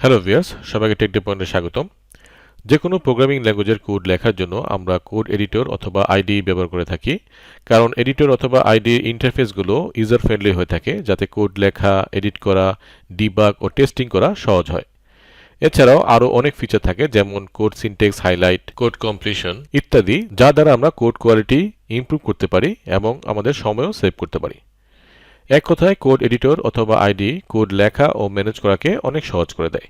Hello viewers, সবাইকে take day পয়েন্টে স্বাগতম। যে কোনো প্রোগ্রামিং ল্যাঙ্গুয়েজের কোড লেখার জন্য আমরা কোড এডিটর অথবা আইডিই ব্যবহার করে থাকি, কারণ এডিটর অথবা আইডির ইন্টারফেসগুলো ইউজার ফ্রেন্ডলি হয়ে থাকে, যাতে কোড লেখা, এডিট করা, ডিবাগ ও টেস্টিং করা সহজ হয়। এছাড়াও আরও অনেক ফিচার থাকে, যেমন code syntax highlight, code completion ইত্যাদি, যা দ্বারা আমরা কোড কোয়ালিটি ইমপ্রুভ করতে পারি এবং আমাদের সময়ও সেভ করতে পারি। এক কথায়, কোড এডিটর অথবা আইডি কোড লেখা ও ম্যানেজ করাকে অনেক সহজ করে দেয়।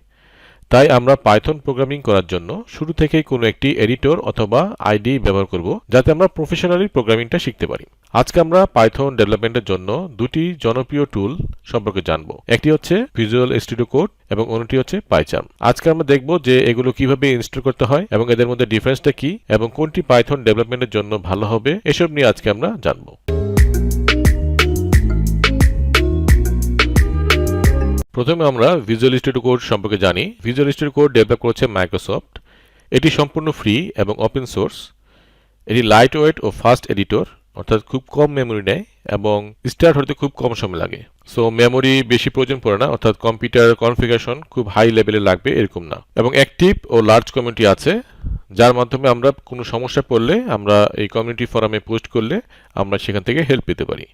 তাই আমরা পাইথন প্রোগ্রামিং করার জন্য শুরু থেকেই কোনো একটি এডিটর অথবা আইডি ব্যবহার করব, যাতে আমরা প্রফেশনালি প্রোগ্রামিংটা শিখতে পারি। আজকে আমরা পাইথন ডেভেলপমেন্টের জন্য দুটি জনপ্রিয় টুল সম্পর্কে জানব। একটি হচ্ছে ভিজুয়াল স্টুডিও কোড এবং অন্যটি হচ্ছে পাইচার্ম। আজকে আমরা দেখব যে এগুলো কিভাবে ইনস্টল করতে হয় এবং এদের মধ্যে ডিফারেন্সটা কি এবং কোনটি পাইথন ডেভেলপমেন্টের জন্য ভালো হবে, এসব নিয়ে আজকে আমরা জানব। প্রথমে আমরা ভিজুয়াল স্টুডিও কোড সম্পর্কে জানি। ভিজুয়াল স্টুডিও কোড ডেভেলপ করেছে মাইক্রোসফট। এটি সম্পূর্ণ ফ্রি এবং ওপেন সোর্স। এটি লাইট ওয়েট ও ফাস্ট এডিটর, অর্থাৎ খুব কম মেমোরি নেয় এবং স্টার্ট হতে খুব কম সময় লাগে। সো মেমোরি বেশি প্রয়োজন পড়ে না, অর্থাৎ কম্পিউটার কনফিগারেশন খুব হাই লেভেলে লাগবে এরকম না। এবং অ্যাক্টিভ ও লার্জ কমিউনিটি আছে, যার মাধ্যমে আমরা কোনো সমস্যা পড়লে আমরা এই কমিউনিটি ফোরামে পোস্ট করলে আমরা সেখান থেকে হেল্প পেতে পারি।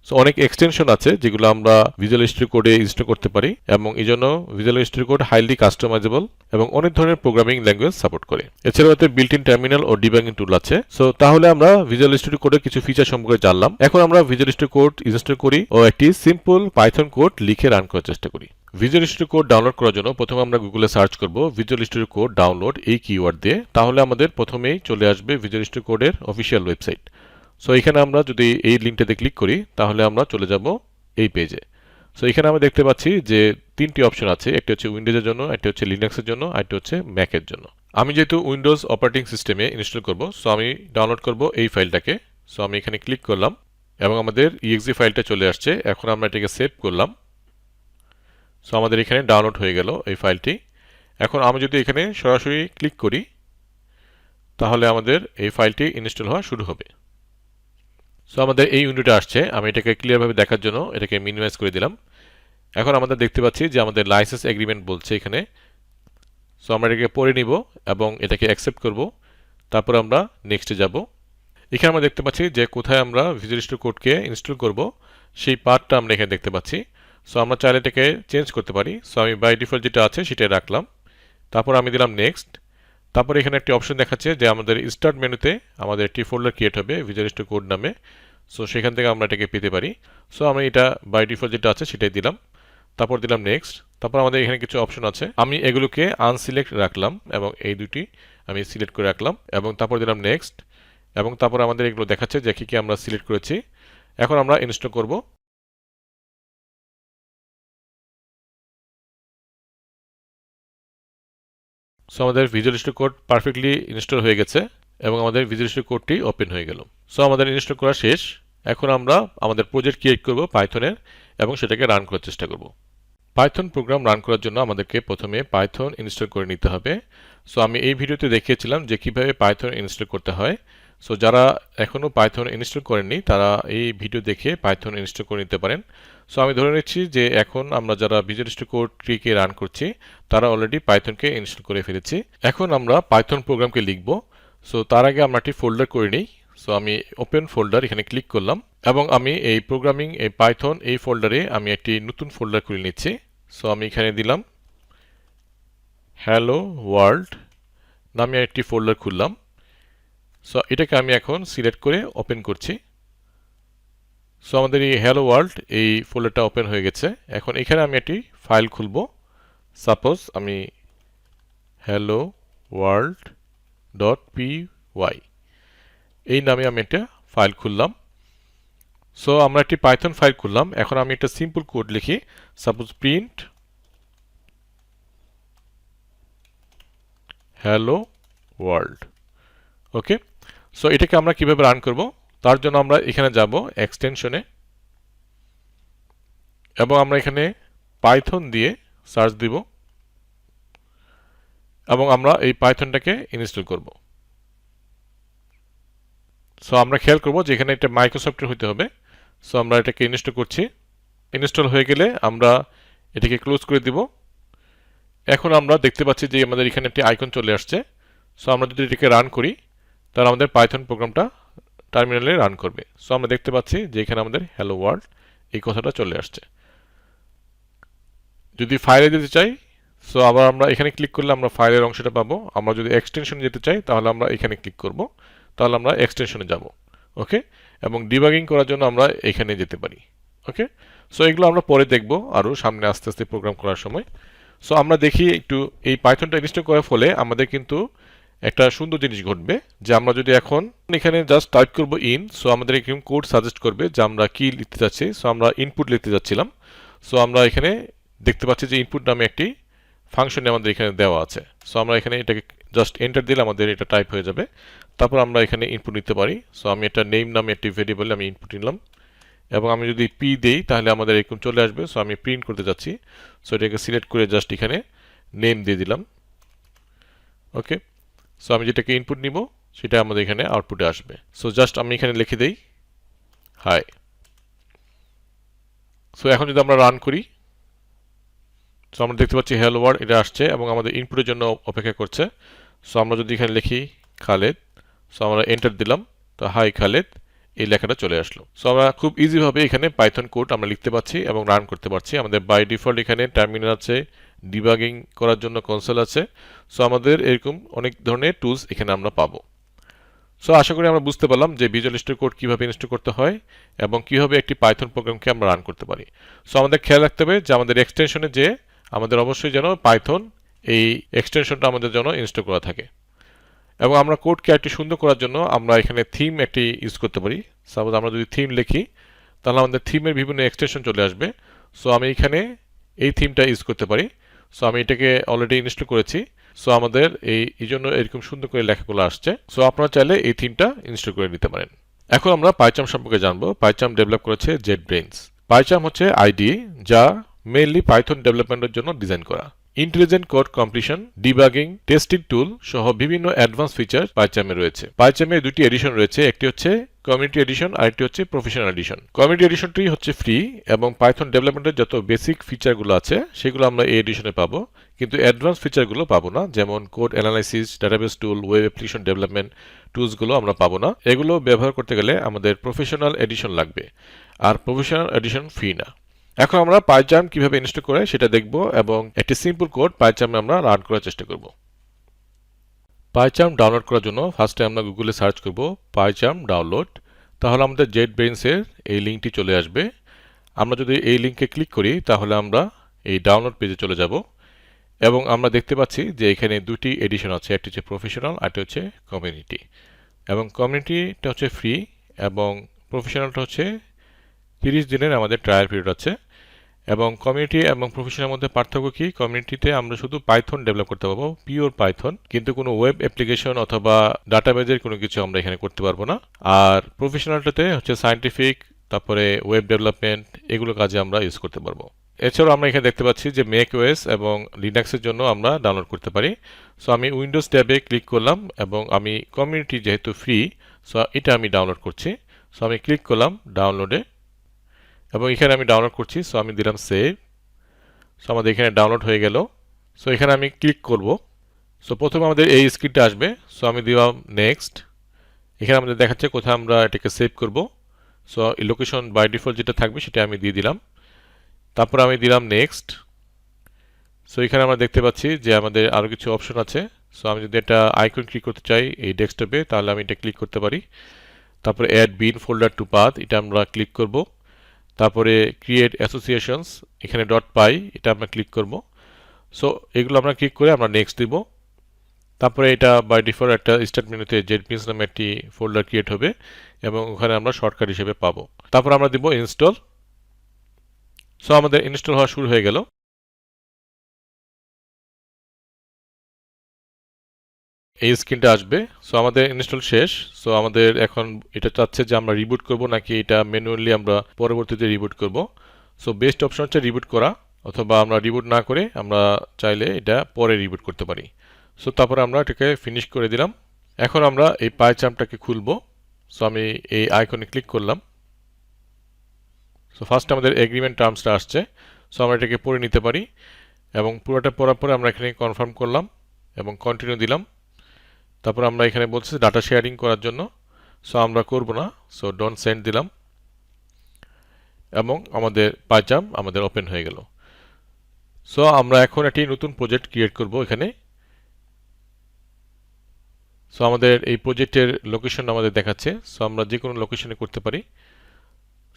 সো অনেক এক্সটেনশন আছে যেগুলো আমরা ভিজুয়াল স্টুডিও কোডে ইনস্টল করতে পারি এবং এই জন্য visual studio code highly customisable এবং অনেক ধরনের প্রোগ্রামিং ল্যাঙ্গুয়েজ সাপোর্ট করে। এছাড়াও এতে বিল্ট ইন টার্মিনাল ও ডিবাগিং টুল আছে। সো তাহলে আমরা ভিজুয়াল স্টুডিও কোডের কিছু ফিচার সম্পর্কে জানলাম। এখন আমরা ভিজুয়াল স্টুডিও কোড ইনস্টল করি ও একটি সিম্পল পাইথন কোড লিখে রান করার চেষ্টা করি। ভিজুয়াল স্টুডিও কোড ডাউনলোড করার জন্য প্রথমে আমরা গুগলে সার্চ করব ভিজুয়াল স্টুডিও কোড ডাউনলোড এই কিওয়ার্ড দিয়ে। তাহলে আমাদের প্রথমেই চলে আসবে ভিজুয়াল স্টুডিও কোডের অফিসিয়াল ওয়েবসাইট। সো এখানে আমরা যদি এই লিঙ্কটাতে ক্লিক করি তাহলে আমরা চলে যাব এই পেজে। সো এখানে আমরা দেখতে পাচ্ছি যে তিনটি অপশন আছে, একটি হচ্ছে উইন্ডোজের জন্য, একটি হচ্ছে লিনাক্সের জন্য, আরেকটি হচ্ছে ম্যাকের জন্য। আমি যেহেতু উইন্ডোজ অপারেটিং সিস্টেমে ইনস্টল করব, সো আমি ডাউনলোড করব এই ফাইলটাকে। সো আমি এখানে ক্লিক করলাম এবং আমাদের exe ফাইলটা চলে আসছে। এখন আমরা এটাকে সেভ করলাম। সো আমাদের এখানে ডাউনলোড হয়ে গেল এই ফাইলটি। এখন আমি যদি এখানে সরাসরি ক্লিক করি তাহলে আমাদের এই ফাইলটি ইনস্টল হওয়া শুরু হবে। সো আমাদের এই উইন্ডোটা আসছে। আমি এটাকে ক্লিয়ারভাবে দেখার জন্য এটাকে মিনিমাইজ করে দিলাম। এখন আমরা দেখতে পাচ্ছি যে আমাদের লাইসেন্স এগ্রিমেন্ট বলছে এখানে। সো আমরা এটাকে পড়ে নিব এবং এটাকে অ্যাকসেপ্ট করব। তারপর আমরা নেক্সটে যাব। এখানে আমরা দেখতে পাচ্ছি যে কোথায় আমরা ভিজুয়াল স্টুডিও কোডকে ইনস্টল করব সেই পার্টটা আমরা এখানে দেখতে পাচ্ছি। সো আমরা চাইলে এটাকে চেঞ্জ করতে পারি। সো আমি বাই ডিফল্ট যেটা আছে সেটাই রাখলাম। তারপর আমি দিলাম নেক্সট। তারপর এখানে একটি অপশন দেখাচ্ছে যে আমাদের স্টার্ট মেনুতে আমাদের একটি ফোল্ডার ক্রিয়েট হবে ভিজুয়াল স্টুডিও কোড নামে। সো সেখান থেকে আমরা এটাকে পেতে পারি। সো আমি এটা বাই ডিফল্ট যেটা আছে সেটাই দিলাম। তারপর দিলাম নেক্সট। তারপর আমাদের এখানে কিছু অপশন আছে, আমি এগুলোকে আনসিলেক্ট রাখলাম এবং এই দুটি আমি সিলেক্ট করে রাখলাম এবং তারপর দিলাম নেক্সট। এবং তারপর আমাদের এগুলো দেখাচ্ছে যে কি আমরা সিলেক্ট করেছি। এখন আমরা ইনস্টল করব। সো আমাদের visual studio code perfectly install হয়ে গেছে এবং আমাদের ভিজুয়াল স্টুডিও কোডটি ওপেন হয়ে গেল। সো আমাদের ইনস্টল করা শেষ। এখন আমরা আমাদের প্রজেক্ট ক্রিয়েট করব পাইথনের এবং সেটাকে রান করার চেষ্টা করব। পাইথন প্রোগ্রাম রান করার জন্য আমাদেরকে প্রথমে পাইথন ইনস্টল করে নিতে হবে। সো আমি এই ভিডিওতে দেখিয়েছিলাম যে কিভাবে পাইথন ইনস্টল করতে হয়। সো যারা এখনও পাইথন ইনস্টল করেননি তারা এই ভিডিও দেখে পাইথন ইনস্টল করে নিতে পারেন। সো আমি ধরে নিচ্ছি যে এখন আমরা যারা ভিজুয়াল স্টুডিও কোড ট্রিকে রান করছি তারা অলরেডি পাইথনকে ইনস্টল করে ফেলেছি। এখন আমরা পাইথন প্রোগ্রামকে লিখব। সো তার আগে আমরা একটি ফোল্ডার করে নিই। সো আমি ওপেন ফোল্ডার এখানে ক্লিক করলাম এবং আমি এই প্রোগ্রামিং এই পাইথন এই ফোল্ডারে আমি একটি নতুন ফোল্ডার খুলে নিচ্ছি। সো আমি এখানে দিলাম হ্যালো ওয়ার্ল্ড নামে একটি ফোল্ডার খুললাম। সো এটাকে আমি এখন সিলেক্ট করে ওপেন করছি। সো আমাদের এই হ্যালো ওয়ার্ল্ড এই ফোল্ডারটা ওপেন হয়ে গেছে। এখন এখানে আমি একটি ফাইল খুলব। সাপোজ আমি হ্যালো ওয়ার্ল্ড .py এই নামে আমি একটা ফাইল খুললাম। সো আমরা একটি পাইথন ফাইল খুললাম। এখন আমি একটা সিম্পল কোড লিখি, সাপোজ প্রিন্ট হ্যালো ওয়ার্ল্ড। ওকে, সো এটাকে আমরা কিভাবে রান করব তার জন্য আমরা এখানে যাব এক্সটেনশনে এবং আমরা এখানে পাইথন দিয়ে সার্চ দিব এবং আমরা এই পাইথনটাকে ইনস্টল করব। সো আমরা খেয়াল করব যে এখানে একটা মাইক্রোসফটের হতে হবে। সো আমরা এটাকে ইনস্টল করছি। ইনস্টল হয়ে গেলে আমরা এটাকে ক্লোজ করে দিব এখন আমরা দেখতে পাচ্ছি যে আমাদের এখানে একটি আইকন চলে আসছে। সো আমরা যদি এটাকে রান করি তাহলে আমাদের পাইথন প্রোগ্রামটা টার্মিনালে রান করবে। সো আমরা দেখতে পাচ্ছি যে এখানে আমাদের হ্যালো ওয়ার্ল্ড এই কথাটা চলে আসছে। যদি ফাইলে যেতে চাই সো আবার আমরা এখানে ক্লিক করলে আমরা ফাইলের অংশটা পাবো। আমরা যদি এক্সটেনশনে যেতে চাই তাহলে আমরা এখানে ক্লিক করব, তাহলে আমরা এক্সটেনশনে যাব। ওকে, এবং ডিবাগিং করার জন্য আমরা এখানে যেতে পারি। ওকে, সো এগুলো আমরা পরে দেখব আরও সামনে আস্তে আস্তে প্রোগ্রাম করার সময়। সো আমরা দেখি একটু এই পাইথনটা ইনস্টল করার ফলে আমাদের কিন্তু একটা সুন্দর জিনিস ঘটবে যে আমরা যদি এখন এখানে জাস্ট টাইপ করব ইন, সো আমাদের এরকম কোড সাজেস্ট করবে যে আমরা কি লিখতে যাচ্ছি। সো আমরা ইনপুট লিখতে যাচ্ছিলাম। সো আমরা এখানে দেখতে পাচ্ছি যে ইনপুট নামে একটি ফাংশন আমাদের এখানে দেওয়া আছে। সো আমরা এখানে এটাকে জাস্ট এন্টার দিলে আমাদের এটা টাইপ হয়ে যাবে। তারপর আমরা এখানে ইনপুট নিতে পারি। সো আমি এটা নেম নামে একটি ভেরিয়েবলে আমি ইনপুট নিলাম এবং আমি যদি পি দেই তাহলে আমাদের এরকম চলে আসবে। সো আমি প্রিন্ট করতে যাচ্ছি। সো এটাকে সিলেক্ট করে জাস্ট এখানে নেম দিয়ে দিলাম। ওকে, সো আমি যেটাকে ইনপুট নিব সেটা আমাদের এখানে আউটপুটে আসবে। সো জাস্ট আমি এখানে লিখে দেই হাই। সো এখন যদি আমরা রান করি সো আমরা দেখতে পাচ্ছি হ্যালো ওয়ার্ল্ড এটা আসছে এবং আমাদের ইনপুটের জন্য অপেক্ষা করছে। সো আমরা যদি এখানে লিখি খালেদ, সো আমরা এন্টার দিলাম, তো হাই খালেদ এই লেখাটা চলে আসলো। সো আমরা খুব ইজিভাবে এখানে পাইথন কোড আমরা লিখতে পারছি এবং রান করতে পারছি। আমাদের বাই ডিফল্ট এখানে টার্মিনাল আছে, ডিবাগিং করার জন্য কনসোল আছে। সো আমাদের এরকম অনেক ধরনের টুলস এখানে আমরা পাবো। সো আশা করি আমরা বুঝতে পারলাম যে ভিজুয়াল স্টুডিও কোড কীভাবে ইনস্টল করতে হয় এবং কীভাবে একটি পাইথন প্রোগ্রামকে আমরা রান করতে পারি। সো আমাদের খেয়াল রাখতে হবে যে আমাদের এক্সটেনশনে যে আমাদের অবশ্যই যেন পাইথন এই এক্সটেনশনটা আমাদের জন্য ইনস্টল করা থাকে। এবং আমরা কোডকে একটু সুন্দর করার জন্য আমরা এখানে থিম একটি ইউজ করতে পারি। সাপোজ আমরা যদি থিম লিখি তাহলে আমাদের থিমের বিভিন্ন এক্সটেনশন চলে আসবে। সো আমি এখানে এই থিমটা ইউজ করতে পারি। সো আমি এটাকে অলরেডি ইনস্টল করেছি। সো আমাদের এই জন্য এরকম সুন্দর করে লেখাগুলো আসছে। সো আপনারা চাইলে এই থিমটা ইনস্টল করে নিতে পারেন। এখন আমরা পাইচাম সম্পর্কে জানবো। পাইচাম ডেভেলপ করেছে জেটব্রেইনস। পাইচাম হচ্ছে আইডিই যা মেইনলি পাইথন ডেভেলপমেন্টের জন্য ডিজাইন করা। Intelligent code completion, debugging, testing টুল সহ বিভিন্ন অ্যাডভান্স ফিচার পাইচামে রয়েছে। পাইচামে দুটি এডিশন রয়েছে, একটি হচ্ছে কমিউনিটি এডিশন আর একটি হচ্ছে প্রফেশনাল এডিশন। কমিউনিটি এডিশনটি হচ্ছে ফ্রি এবং পাইথন ডেভেলপমেন্টের যত বেসিক ফিচারগুলো আছে সেগুলো আমরা এই এডিশনে পাবো, কিন্তু অ্যাডভান্স ফিচারগুলো পাবো না, যেমন কোড অ্যানালাইসিস, ডাটাবেস টুল, ওয়েব অ্যাপ্লিকেশন ডেভেলপমেন্ট টুলসগুলো আমরা পাবো না। এগুলো ব্যবহার করতে গেলে আমাদের প্রফেশনাল এডিশন লাগবে, আর প্রফেশনাল এডিশন ফ্রি না। এখন আমরা পাইচাম কিভাবে ইনস্টল করে সেটা দেখব এবং একটি সিম্পল কোড পাইচামে আমরা রান করার চেষ্টা করব। পাইচাম ডাউনলোড করার জন্য ফার্স্টে আমরা গুগলে সার্চ করব পাইচাম ডাউনলোড। তাহলে আমাদের জেটব্রেইনসের এই লিঙ্কটি চলে আসবে। আমরা যদি এই লিঙ্কে ক্লিক করি তাহলে আমরা এই ডাউনলোড পেজে চলে যাব এবং আমরা দেখতে পাচ্ছি যে এখানে দুটি এডিশন আছে, একটি হচ্ছে প্রফেশনাল আর একটি হচ্ছে কমিউনিটি। এবং কমিউনিটিটা হচ্ছে ফ্রি এবং প্রফেশনালটা হচ্ছে 30 দিনের আমাদের ট্রায়াল পিরিয়ড আছে। এবং কমিউনিটি এবং প্রফেশনালের মধ্যে পার্থক্য কি, কমিউনিটিতে আমরা শুধু পাইথন ডেভেলপ করতে পারবো, পিওর পাইথন, কিন্তু কোনো ওয়েব অ্যাপ্লিকেশন অথবা ডাটাবেজের কোনো কিছু আমরা এখানে করতে পারবো না। আর প্রফেশনালটাতে হচ্ছে সায়েন্টিফিক, তারপরে ওয়েব ডেভেলপমেন্ট, এগুলো কাজে আমরা ইউজ করতে পারবো। এছাড়াও আমরা এখানে দেখতে পাচ্ছি যে ম্যাক ওএস এবং লিনাক্সের জন্য আমরা ডাউনলোড করতে পারি। সো আমি উইন্ডোজ ট্যাবে ক্লিক করলাম এবং আমি কমিউনিটি যেহেতু ফ্রি, সো এটা আমি ডাউনলোড করছি। সো আমি ক্লিক করলাম ডাউনলোডে এবং এখানে আমি ডাউনলোড করছি। সো আমি দিলাম সেভ। সো আমাদের এখানে ডাউনলোড হয়ে গেল। সো এখানে আমি ক্লিক করব। সো প্রথমে আমাদের এই স্ক্রিনটা আসবে। সো আমি দিলাম নেক্সট। এখানে আমাদের দেখাচ্ছে কোথায় আমরা এটাকে সেভ করব। সো লোকেশন বাই ডিফল্ট যেটা থাকবে সেটা আমি দিয়ে দিলাম। তারপর আমি দিলাম নেক্সট। সো এখানে আমরা দেখতে পাচ্ছি যে আমাদের আরও কিছু অপশন আছে। সো আমি যদি এটা আইকন ক্লিক করতে চাই এই ডেস্কটপে তাহলে আমি এটা ক্লিক করতে পারি। তারপরে অ্যাড বিন ফোল্ডার টু পাথ, এটা আমরা ক্লিক করব। তারপরে ক্রিয়েট অ্যাসোসিয়েশনস, এখানে .py, এটা আমরা ক্লিক করব। সো এগুলো আমরা ক্লিক করে আমরা নেক্সট দিব। তারপরে এটা বাই ডিফল্ট একটা স্টার্ট মেনুতে জেটব্রেইনস নামে একটি ফোল্ডার ক্রিয়েট হবে এবং ওখানে আমরা শর্টকাট হিসেবে পাবো। তারপর আমরা দিব ইনস্টল। সো আমাদের ইনস্টল হওয়া শুরু হয়ে গেল। এই স্ক্রিনটা আসবে। সো আমাদের ইনস্টল শেষ। সো আমাদের এখন এটা চাচ্ছে যে আমরা রিবুট করব নাকি এটা ম্যানুয়ালি আমরা পরবর্তীতে রিবুট করব। সো বেস্ট অপশন হচ্ছে রিবুট করা, অথবা আমরা রিবুট না করে আমরা চাইলে এটা পরে রিবুট করতে পারি। সো তারপরে আমরা এটাকে ফিনিশ করে দিলাম। এখন আমরা এই পাইচামটাকে খুলব। সো আমি এই আইকনে ক্লিক করলাম। সো ফার্স্ট আমাদের এগ্রিমেন্ট টার্মসটা আসছে। সো আমরা এটাকে পড়ে নিতে পারি এবং পুরোটা পড়ার পরে আমরা এখানে কনফার্ম করলাম এবং কন্টিনিউ দিলাম। তারপর আমরা এখানে বলছি ডাটা শেয়ারিং করার জন্য, সো আমরা করব না, সো ডোন্ট সেন্ড দিলাম এবং আমাদের পাইচাম আমাদের ওপেন হয়ে গেল। সো আমরা এখন একটি নতুন প্রজেক্ট ক্রিয়েট করব এখানে। সো আমাদের এই প্রজেক্টের লোকেশন আমাদের দেখাচ্ছে, সো আমরা যে কোনো লোকেশনে করতে পারি।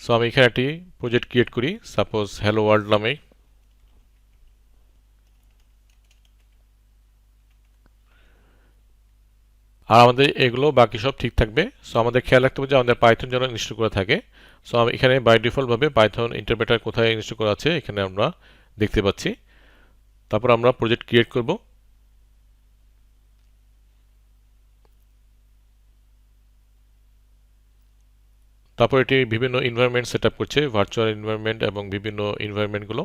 সো আমি এখানে একটি প্রজেক্ট ক্রিয়েট করি, সাপোজ হ্যালো ওয়ার্ল্ড নামে। আর আমাদের এগুলো বাকি সব ঠিক থাকবে। সো আমাদের খেয়াল রাখতে হবে যে আমাদের পাইথন যেন ইনস্টল করা থাকে। সো আমি এখানে বাই ডিফল্ট ভাবে পাইথন ইন্টারপ্রেটার কোথায় ইনস্টল করা আছে এখানে আমরা দেখতে পাচ্ছি। তারপর আমরা প্রজেক্ট ক্রিয়েট করব। তারপর এটি বিভিন্ন এনভায়রনমেন্ট সেটআপ করছে, ভার্চুয়াল এনভায়রনমেন্ট এবং বিভিন্ন এনভায়রনমেন্টগুলো।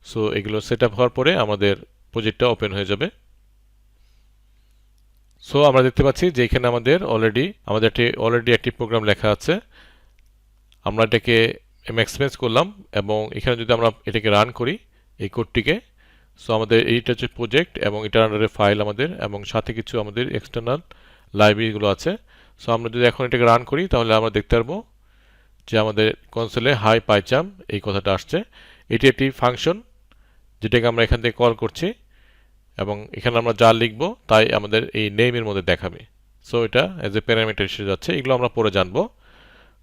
সো এগুলো সেটআপ হওয়ার পরে আমাদের প্রজেক্টটা ওপেন হয়ে যাবে। সো আমরা দেখতে পাচ্ছি যে এখানে আমাদের অলরেডি একটি প্রোগ্রাম লেখা আছে। আমরা এটাকে ম্যাক্সিমাইজ করলাম এবং এখানে যদি আমরা এটাকে রান করি এই কোডটিকে, সো আমাদের এইটা হচ্ছে প্রজেক্ট এবং এটার আন্ডারে ফাইল আমাদের এবং সাথে কিছু আমাদের এক্সটার্নাল লাইব্রেরিগুলো আছে। সো আমরা যদি এখন এটাকে রান করি তাহলে আমরা দেখতে পারবো যে আমাদের কনসোলে হাই পাইচাম এই কথাটা আসছে। এটি একটি ফাংশন যেটাকে আমরা এখান থেকে কল করছি এবং এখানে আমরা যা লিখবো তাই আমাদের এই নেমের মধ্যে দেখাবে। সো এটা এজ এ প্যারামিটার হিসেবে যাচ্ছে, এগুলো আমরা পরে জানবো।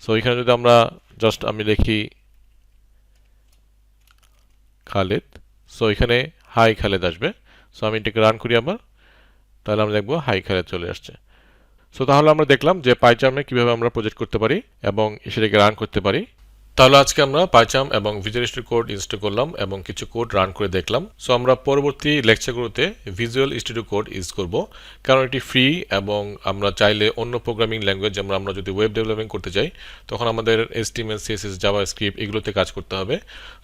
সো এখানে যদি আমরা আমি লিখি খালেদ, সো এখানে হাই খালেদ আসবে। সো আমি এটাকে রান করি আবার, তাহলে আমরা দেখবো হাই খালেদ চলে আসছে। সো তাহলে আমরা দেখলাম যে পাইচামে কিভাবে আমরা প্রজেক্ট করতে পারি এবং সেটাকে রান করতে পারি। তাহলে আজকে আমরা পাইচাম এবং ভিজুয়াল স্টুডিও কোড ইনস্টল করলাম এবং কিছু কোড রান করে দেখলাম। সো আমরা পরবর্তী লেকচারগুলোতে ভিজুয়াল স্টুডিও কোড ইউজ করব, কারণ এটি ফ্রি এবং আমরা চাইলে অন্য প্রোগ্রামিং ল্যাঙ্গুয়েজ যেমন আমরা যদি ওয়েব ডেভেলপমেন্ট করতে চাই তখন আমাদের HTML CSS জাভাস্ক্রিপ্ট এগুলোতে কাজ করতে হবে।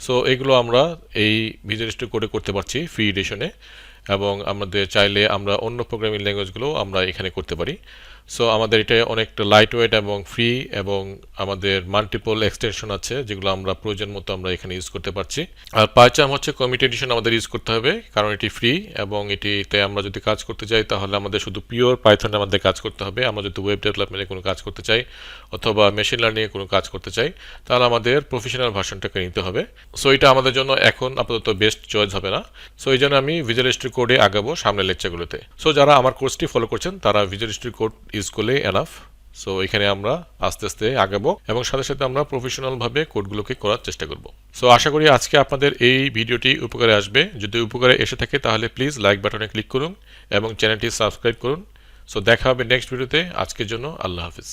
সো এগুলো আমরা এই ভিজুয়াল স্টুডিও কোডে করতে পারছি ফ্রি এডিশনে, এবং আমাদের চাইলে আমরা অন্য প্রোগ্রামিং ল্যাঙ্গুয়েজগুলো আমরা এখানে করতে পারি। সো আমাদের এটা অনেকটা লাইট ওয়েট এবং ফ্রি এবং আমাদের মাল্টিপল এক্সটেনশন আছে যেগুলো আমরা প্রয়োজন মতো আমরা এখানে ইউজ করতে পারছি। আর পাইচাম হচ্ছে কমিটি এডিশন আমাদের ইউজ করতে হবে কারণ এটি ফ্রি এবং এটিতে আমরা যদি কাজ করতে চাই তাহলে আমাদের শুধু পিওর পাইথনে আমাদের কাজ করতে হবে। আমরা যদি ওয়েব ডেভেলপমেন্টে কোনো কাজ করতে চাই অথবা মেশিন লার্নিংয়ে কোনো কাজ করতে চাই তাহলে আমাদের প্রফেশনাল ভার্সনটাকে নিতে হবে। সো এটা আমাদের জন্য এখন আপাতত বেস্ট চয়েস হবে না। সো এই জন্য আমি ভিজুয়াল স্টুডিও কোডে আগাবো সামনের লেকচারগুলোতে। সো যারা আমার কোর্সটি ফলো করছেন তারা ভিজুয়াল স্টুডিও কোড ইউজ করলে এনাফ। সো এখানে আমরা আস্তে আস্তে আগাবো এবং সাথে সাথে আমরা প্রফেশনাল ভাবে কোডগুলোকে করার চেষ্টা করব। সো আশা করি আজকে আপনাদের এই ভিডিওটি উপকারে আসবে। যদি উপকারে এসে থাকে তাহলে প্লিজ লাইক বাটনে ক্লিক করুন এবং চ্যানেলটি সাবস্ক্রাইব করুন। সো দেখা হবে নেক্সট ভিডিওতে। আজকের জন্য আল্লাহ হাফিজ।